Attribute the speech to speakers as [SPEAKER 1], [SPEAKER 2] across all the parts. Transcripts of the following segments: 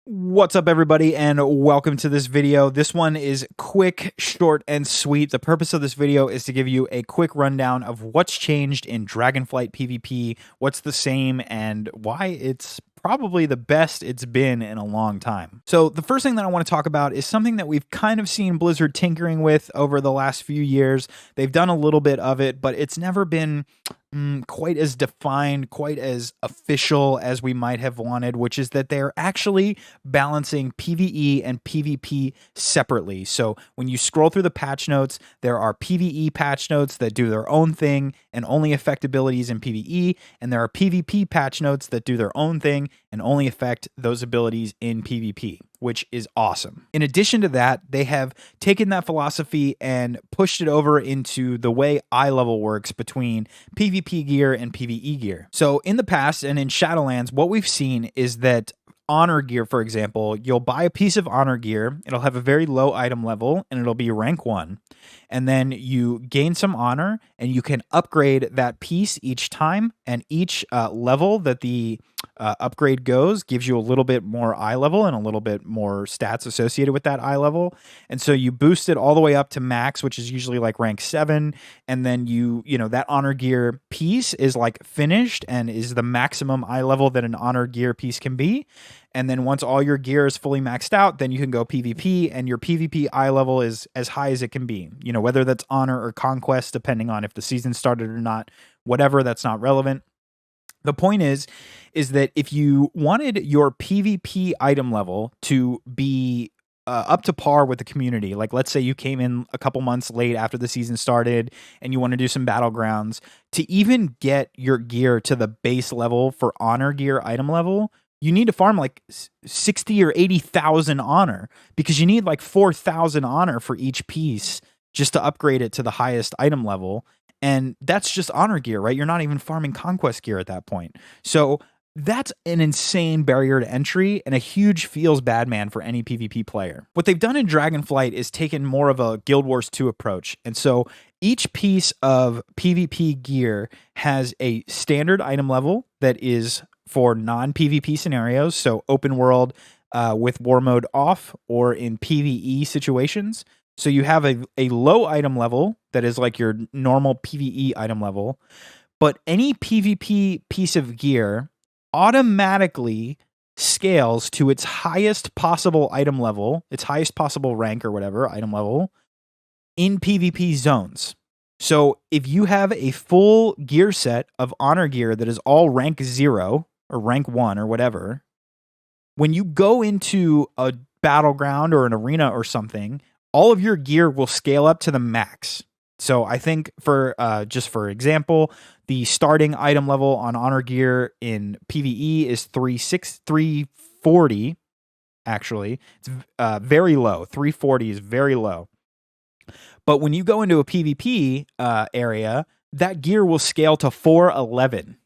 [SPEAKER 1] What's up, everybody, and welcome to this video. This one is quick, short, and sweet. The purpose of this video is to give you a quick rundown of what's changed in Dragonflight PvP, what's the same, and why it's probably the best it's been in a long time. So the first thing that I want to talk about is something that we've kind of seen Blizzard tinkering with over the last few years. They've done a little bit of it, but it's never been quite as defined, quite as official as we might have wanted, which is that they're actually balancing PvE and PvP separately. So when you scroll through the patch notes, there are PvE patch notes that do their own thing and only affect abilities in PvE, and there are PvP patch notes that do their own thing and only affect those abilities in PvP, which is awesome. In addition to that, they have taken that philosophy and pushed it over into the way eye level works between PvP gear and PvE gear. So in the past and in Shadowlands, what we've seen is that honor gear, for example, you'll buy a piece of honor gear, it'll have a very low item level, and it'll be rank 1. And then you gain some honor, and you can upgrade that piece each time, and each level that the upgrade goes gives you a little bit more eye level and a little bit more stats associated with that eye level. And so you boost it all the way up to max, which is usually like rank 7. And then that honor gear piece is like finished and is the maximum eye level that an honor gear piece can be. And then once all your gear is fully maxed out, then you can go PvP, and your PvP eye level is as high as it can be. Whether that's honor or conquest, depending on if the season started or not, whatever, that's not relevant. The point is that if you wanted your PvP item level to be up to par with the community, like let's say you came in a couple months late after the season started and you want to do some battlegrounds, to even get your gear to the base level for honor gear item level, you need to farm like 60 or 80,000 honor, because you need like 4,000 honor for each piece just to upgrade it to the highest item level. And that's just honor gear, right? You're not even farming conquest gear at that point. So that's an insane barrier to entry and a huge feels bad man for any PvP player. What they've done in Dragonflight is taken more of a Guild Wars 2 approach. And so each piece of PvP gear has a standard item level that is for non-PvP scenarios, so open world with war mode off, or in PvE situations. So you have a low item level that is like your normal PvE item level, but any PvP piece of gear automatically scales to its highest possible item level, its highest possible rank or whatever item level in PvP zones. So if you have a full gear set of honor gear that is all rank 0 or rank 1 or whatever, when you go into a battleground or an arena or something, all of your gear will scale up to the max. So I think for just for example, the starting item level on honor gear in PvE is 340. Actually, it's very low. 340 is very low. But when you go into a PvP area, that gear will scale to 411.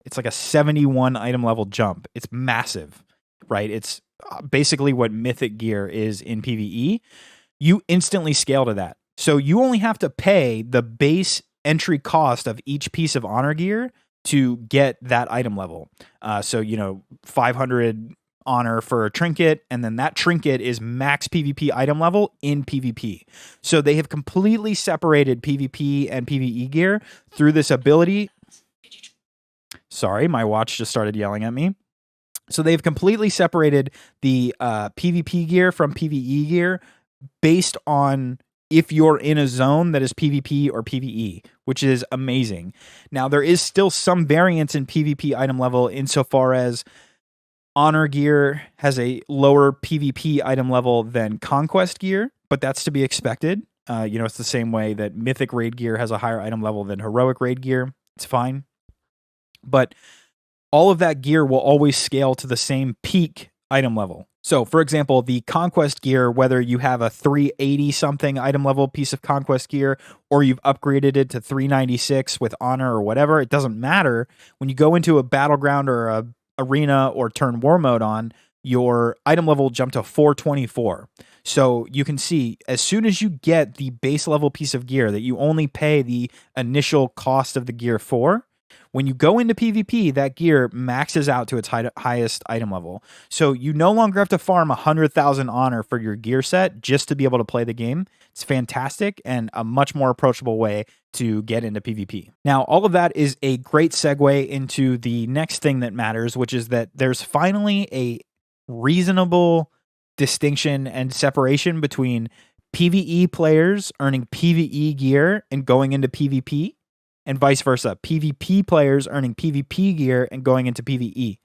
[SPEAKER 1] It's like a 71 item level jump. It's massive, right? It's basically what mythic gear is in PvE. You instantly scale to that. So you only have to pay the base entry cost of each piece of honor gear to get that item level. So 500 honor for a trinket, and then that trinket is max PvP item level in PvP. So they have completely separated PvP and PvE gear through this ability. Sorry, my watch just started yelling at me. So they've completely separated the PvP gear from PvE gear based on if you're in a zone that is PvP or PvE, which is amazing. Now, there is still some variance in PvP item level insofar as honor gear has a lower PvP item level than conquest gear, but that's to be expected. It's the same way that mythic raid gear has a higher item level than heroic raid gear. It's fine. But all of that gear will always scale to the same peak item level. So, for example, the conquest gear, whether you have a 380 something item level piece of conquest gear or you've upgraded it to 396 with honor or whatever, it doesn't matter. When you go into a battleground or a arena or turn war mode on, your item level will jump to 424. So you can see as soon as you get the base level piece of gear that you only pay the initial cost of the gear for, When you go into PvP, that gear maxes out to its highest item level. So you no longer have to farm 100,000 honor for your gear set just to be able to play the game. It's fantastic and a much more approachable way to get into PvP. Now, all of that is a great segue into the next thing that matters, which is that there's finally a reasonable distinction and separation between PvE players earning PvE gear and going into PvP, and vice versa. PvP players earning PvP gear and going into PvE.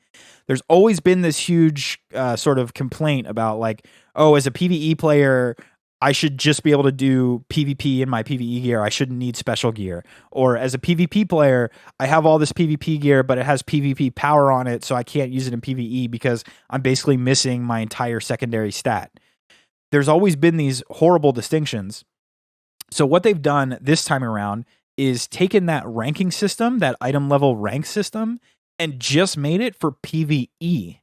[SPEAKER 1] There's always been this huge sort of complaint about like, oh, as a PvE player, I should just be able to do PvP in my PvE gear. I shouldn't need special gear. Or as a PvP player, I have all this PvP gear, but it has PvP power on it, so I can't use it in PvE because I'm basically missing my entire secondary stat. There's always been these horrible distinctions. So what they've done this time around is taken that ranking system, that item level rank system, and just made it for PvE.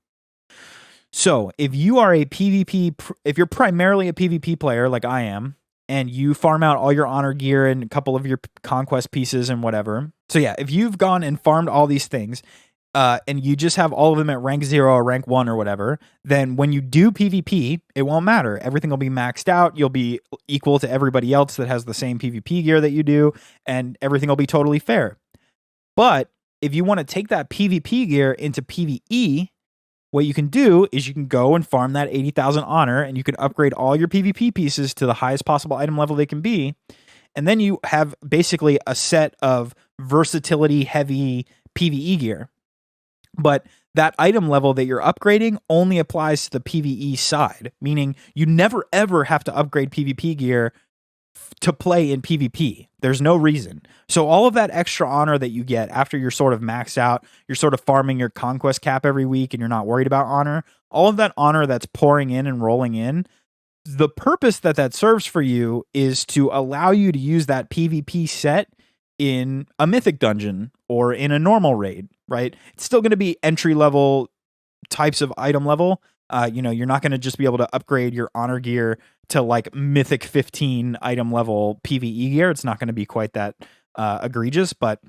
[SPEAKER 1] So if you are a PvP, if you're primarily a PvP player like I am, and you farm out all your honor gear and a couple of your conquest pieces and whatever. So yeah, if you've gone and farmed all these things, and you just have all of them at rank 0 or rank 1 or whatever, then when you do PvP, it won't matter. Everything will be maxed out. You'll be equal to everybody else that has the same PvP gear that you do, and everything will be totally fair. But if you want to take that PvP gear into PvE, what you can do is you can go and farm that 80,000 honor, and you can upgrade all your PvP pieces to the highest possible item level they can be. And then you have basically a set of versatility heavy PvE gear. But that item level that you're upgrading only applies to the PvE side, meaning you never ever have to upgrade PvP gear to play in PvP. There's no reason. So all of that extra honor that you get after you're sort of maxed out, you're sort of farming your conquest cap every week and you're not worried about honor, all of that honor that's pouring in and rolling in, the purpose that that serves for you is to allow you to use that PvP set in a mythic dungeon or in a normal raid, right? It's still going to be entry level types of item level. You're not going to just be able to upgrade your honor gear to like mythic 15 item level PvE gear. It's not going to be quite that egregious, but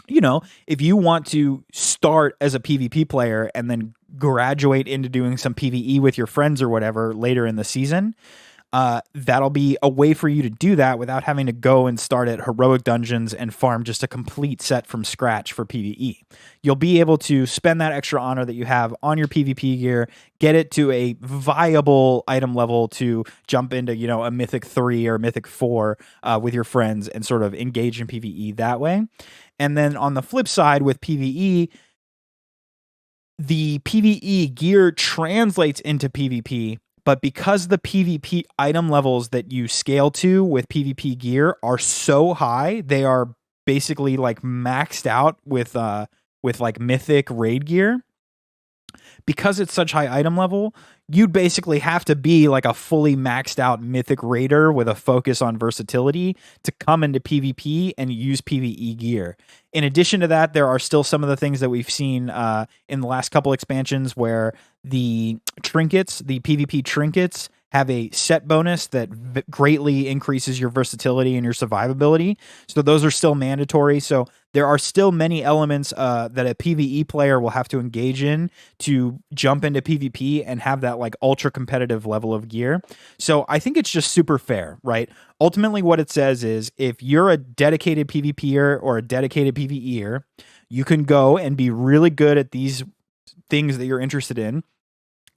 [SPEAKER 1] if you want to start as a PvP player and then graduate into doing some PvE with your friends or whatever later in the season, that'll be a way for you to do that without having to go and start at heroic dungeons and farm just a complete set from scratch for PvE. You'll be able to spend that extra honor that you have on your PvP gear, get it to a viable item level to jump into, a mythic 3 or mythic 4 with your friends and sort of engage in PvE that way. And then on the flip side with PvE, the PvE gear translates into PvP, but because the PvP item levels that you scale to with PvP gear are so high, they are basically like maxed out with like mythic raid gear. Because it's such high item level, you'd basically have to be like a fully maxed out mythic raider with a focus on versatility to come into PvP and use PvE gear. In addition to that, there are still some of the things that we've seen in the last couple expansions where the trinkets, the PvP trinkets, have a set bonus that greatly increases your versatility and your survivability. So those are still mandatory. So there are still many elements that a PvE player will have to engage in to jump into PvP and have that like ultra competitive level of gear. So I think it's just super fair, right? Ultimately, what it says is if you're a dedicated PvPer or a dedicated PvEer, you can go and be really good at these things that you're interested in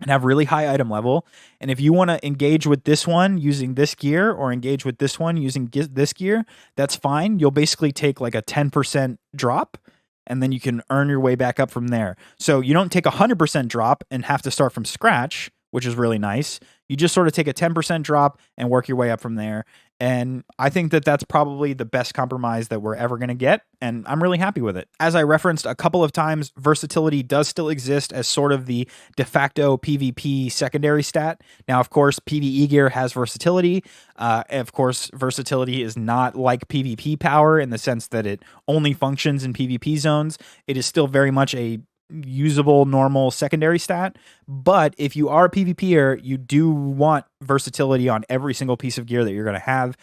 [SPEAKER 1] and have really high item level. And if you want to engage with this one using this gear or engage with this one using this gear, that's fine. You'll basically take like a 10% drop and then you can earn your way back up from there. So you don't take a 100% drop and have to start from scratch, which is really nice. You just sort of take a 10% drop and work your way up from there. And I think that that's probably the best compromise that we're ever going to get. And I'm really happy with it. As I referenced a couple of times, versatility does still exist as sort of the de facto PvP secondary stat. Now, of course, PvE gear has versatility. Of course, versatility is not like PvP power in the sense that it only functions in PvP zones. It is still very much a usable normal secondary stat, but if you are a PvPer, you do want versatility on every single piece of gear that you're going to have.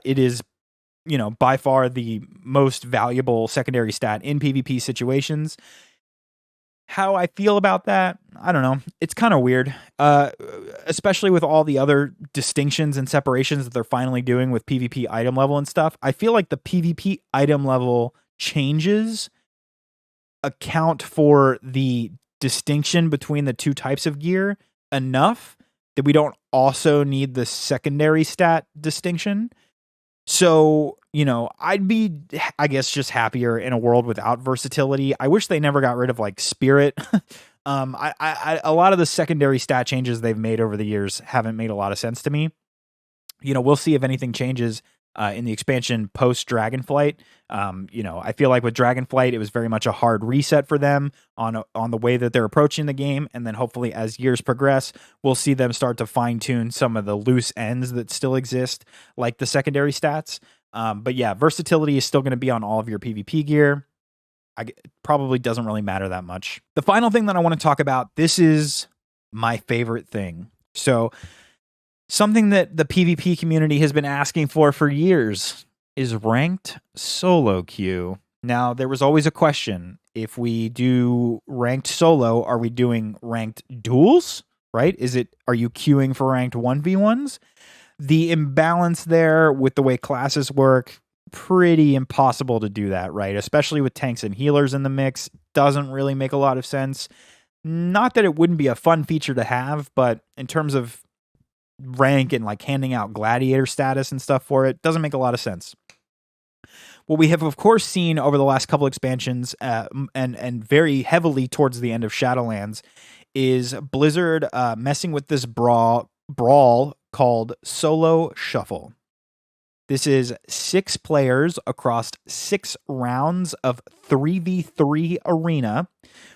[SPEAKER 1] It is by far the most valuable secondary stat in PvP situations. How I feel about that, I don't know. It's kind of weird, especially with all the other distinctions and separations that they're finally doing with PvP item level and stuff. I feel like the PvP item level changes account for the distinction between the two types of gear enough that we don't also need the secondary stat distinction. So, I'd be, I guess, just happier in a world without versatility. I wish they never got rid of like spirit. A lot of the secondary stat changes they've made over the years haven't made a lot of sense to me. We'll see if anything changes in the expansion post Dragonflight. I feel like with Dragonflight, it was very much a hard reset for them on the way that they're approaching the game, and then hopefully as years progress, we'll see them start to fine tune some of the loose ends that still exist, like the secondary stats. But yeah, versatility is still going to be on all of your PvP gear. It probably doesn't really matter that much. The final thing that I want to talk about, this is my favorite thing. So something that the PvP community has been asking for years is ranked solo queue. Now, there was always a question. If we do ranked solo, are we doing ranked duels, right? Are you queuing for ranked 1v1s? The imbalance there with the way classes work, pretty impossible to do that, right? Especially with tanks and healers in the mix, doesn't really make a lot of sense. Not that it wouldn't be a fun feature to have, but in terms of rank and like handing out gladiator status and stuff for it, doesn't make a lot of sense. What we have, of course, seen over the last couple expansions, and very heavily towards the end of Shadowlands, is Blizzard messing with this brawl called Solo Shuffle. This is 6 players across 6 rounds of 3v3 arena,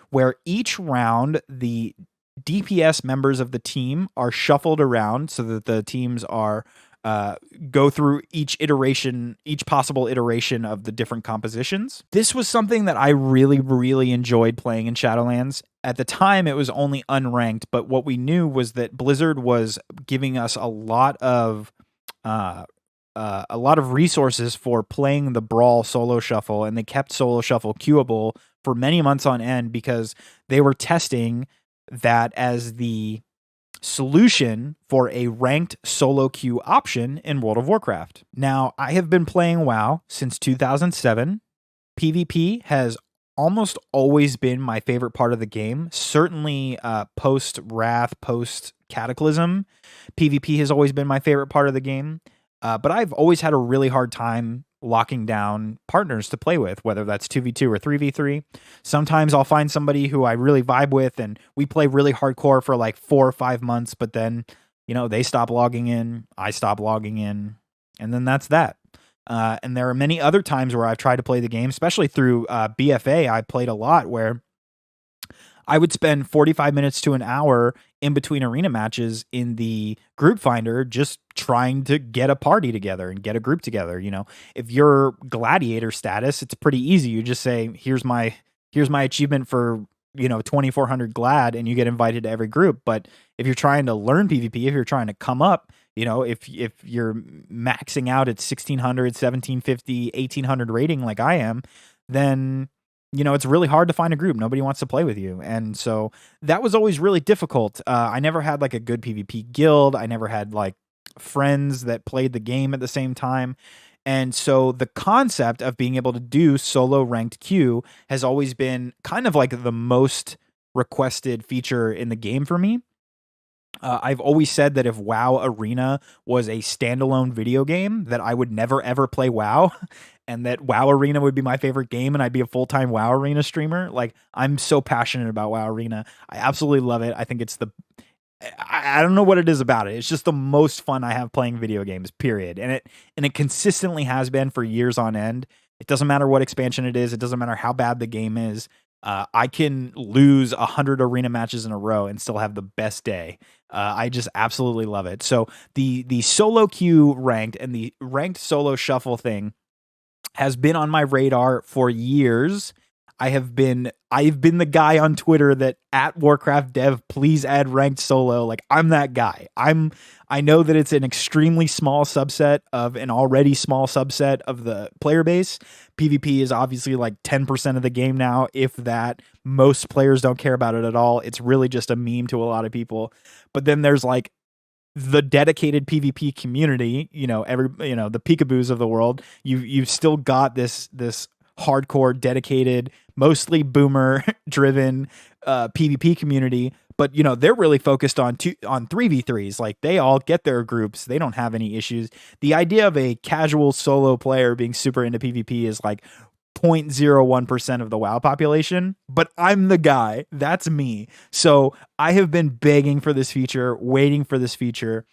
[SPEAKER 1] where each round the DPS members of the team are shuffled around so that the teams are go through each possible iteration of the different compositions. This was something that I really, really enjoyed playing in Shadowlands. At the time, it was only unranked, but what we knew was that Blizzard was giving us a lot of resources for playing the Brawl Solo Shuffle, and they kept Solo Shuffle queuable for many months on end because they were testing that as the solution for a ranked solo queue option in World of Warcraft. Now, I have been playing WoW since 2007. PvP has almost always been my favorite part of the game. Certainly post Wrath, post Cataclysm, PvP has always been my favorite part of the game. But I've always had a really hard time locking down partners to play with, whether that's 2v2 or 3v3. Sometimes I'll find somebody who I really vibe with and we play really hardcore for like 4 or 5 months, but then, they stop logging in, I stop logging in, and then that's that. And there are many other times where I've tried to play the game, especially through BFA. I played a lot where I would spend 45 minutes to an hour in between arena matches in the group finder just trying to get a party together and get a group together. If you're gladiator status, it's pretty easy. You just say, here's my achievement for 2400 glad, and you get invited to every group. But if you're trying to learn PvP, if you're trying to come up, if you're maxing out at 1600, 1750, 1800 rating like I am, then it's really hard to find a group. Nobody wants to play with you. And so that was always really difficult. I never had like a good PvP guild. I never had like friends that played the game at the same time. And so the concept of being able to do solo ranked queue has always been kind of like the most requested feature in the game for me. I've always said that if WoW Arena was a standalone video game, that I would never ever play WoW, and that WoW Arena would be my favorite game, and I'd be a full-time WoW Arena streamer. Like, I'm so passionate about WoW Arena. I absolutely love it. I think it's I don't know what it is about it. It's just the most fun I have playing video games, period. And it consistently has been for years on end. It doesn't matter what expansion it is. It doesn't matter how bad the game is. I can lose 100 arena matches in a row and still have the best day. I just absolutely love it. So the solo queue ranked and the ranked solo shuffle thing has been on my radar for years. I've been the guy on Twitter that at Warcraft dev, please add ranked solo. Like, I'm that guy. I know that it's an extremely small subset of an already small subset of the player base. PvP is obviously like 10% of the game now, if that. Most players don't care about it at all. It's really just a meme to a lot of people. But then there's like the dedicated PvP community, the peekaboos of the world. You've still got this hardcore, dedicated, mostly boomer driven PvP community, but they're really focused on 3v3s. Like, they all get their groups, they don't have any issues. The idea of a casual solo player being super into PvP is like 0.01% of the WoW population, but I'm the guy. That's me. So I have been begging for this feature, waiting for this feature,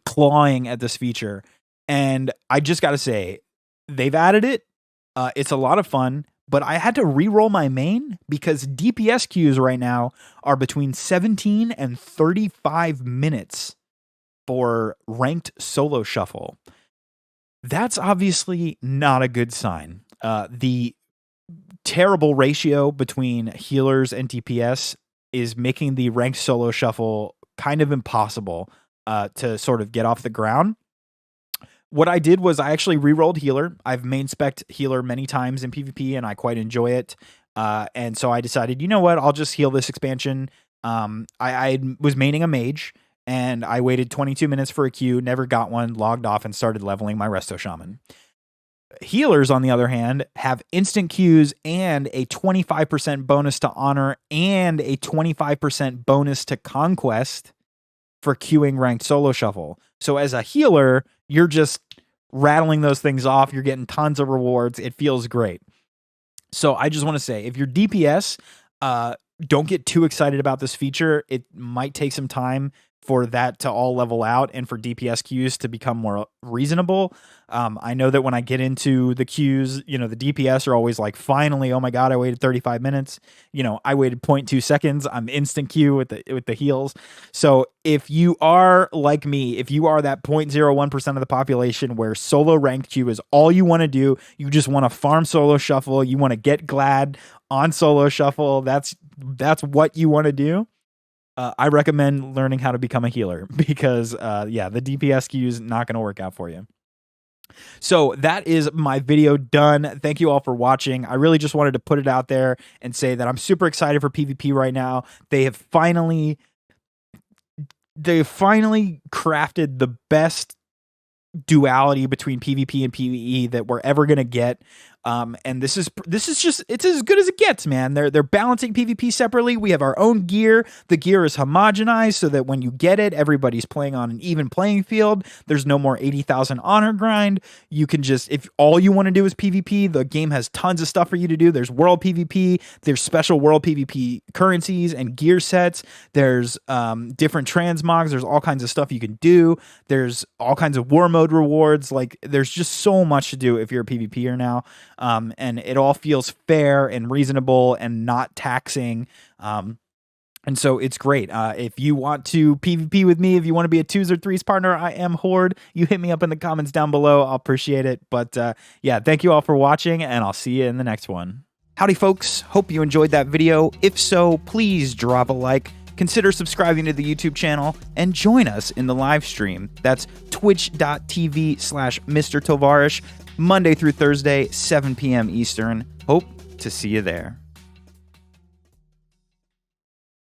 [SPEAKER 1] clawing at this feature, and I just got to say, they've added it. It's a lot of fun, but I had to re-roll my main because DPS queues right now are between 17 and 35 minutes for ranked solo shuffle. That's obviously not a good sign. The terrible ratio between healers and DPS is making the ranked solo shuffle kind of impossible to sort of get off the ground. What I did was I actually re-rolled healer. I've main spec'd healer many times in PvP, and I quite enjoy it. And so I decided, you know what, I'll just heal this expansion. I was maining a mage, and I waited 22 minutes for a queue, never got one, logged off, and started leveling my Resto Shaman. Healers, on the other hand, have instant queues and a 25% bonus to honor and a 25% bonus to conquest for queuing ranked solo shuffle. So as a healer, you're just rattling those things off. You're getting tons of rewards. It feels great. So I just want to say, if you're DPS, don't get too excited about this feature. It might take some time for that to all level out and for DPS queues to become more reasonable. I know that when I get into the queues, the DPS are always like, finally, oh my God, I waited 35 minutes. I waited 0.2 seconds. I'm instant queue with the heals. So if you are like me, if you are that 0.01% of the population where solo ranked queue is all you want to do, you just want to farm solo shuffle, you want to get glad on solo shuffle, that's what you want to do. I recommend learning how to become a healer because, the DPS queue is not going to work out for you. So that is my video done. Thank you all for watching. I really just wanted to put it out there and say that I'm super excited for PvP right now. They have finally crafted the best duality between PvP and PvE that we're ever going to get. And this is just, it's as good as it gets, man. They're balancing PvP separately. We have our own gear. The gear is homogenized so that when you get it, everybody's playing on an even playing field. There's no more 80,000 honor grind. You can just, if all you want to do is PvP, the game has tons of stuff for you to do. There's world PvP. There's special world PvP currencies and gear sets. There's different transmogs. There's all kinds of stuff you can do. There's all kinds of war mode rewards. Like, there's just so much to do if you're a PvPer now. And it all feels fair and reasonable and not taxing. And so it's great. If you want to PvP with me, if you want to be a 2s or 3s partner, I am Horde. You hit me up in the comments down below. I'll appreciate it. But thank you all for watching, and I'll see you in the next one. Howdy, folks. Hope you enjoyed that video. If so, please drop a like. Consider subscribing to the YouTube channel and join us in the live stream. That's twitch.tv/Mr. Tovarish, Monday through Thursday, 7 p.m. Eastern. Hope to see you there.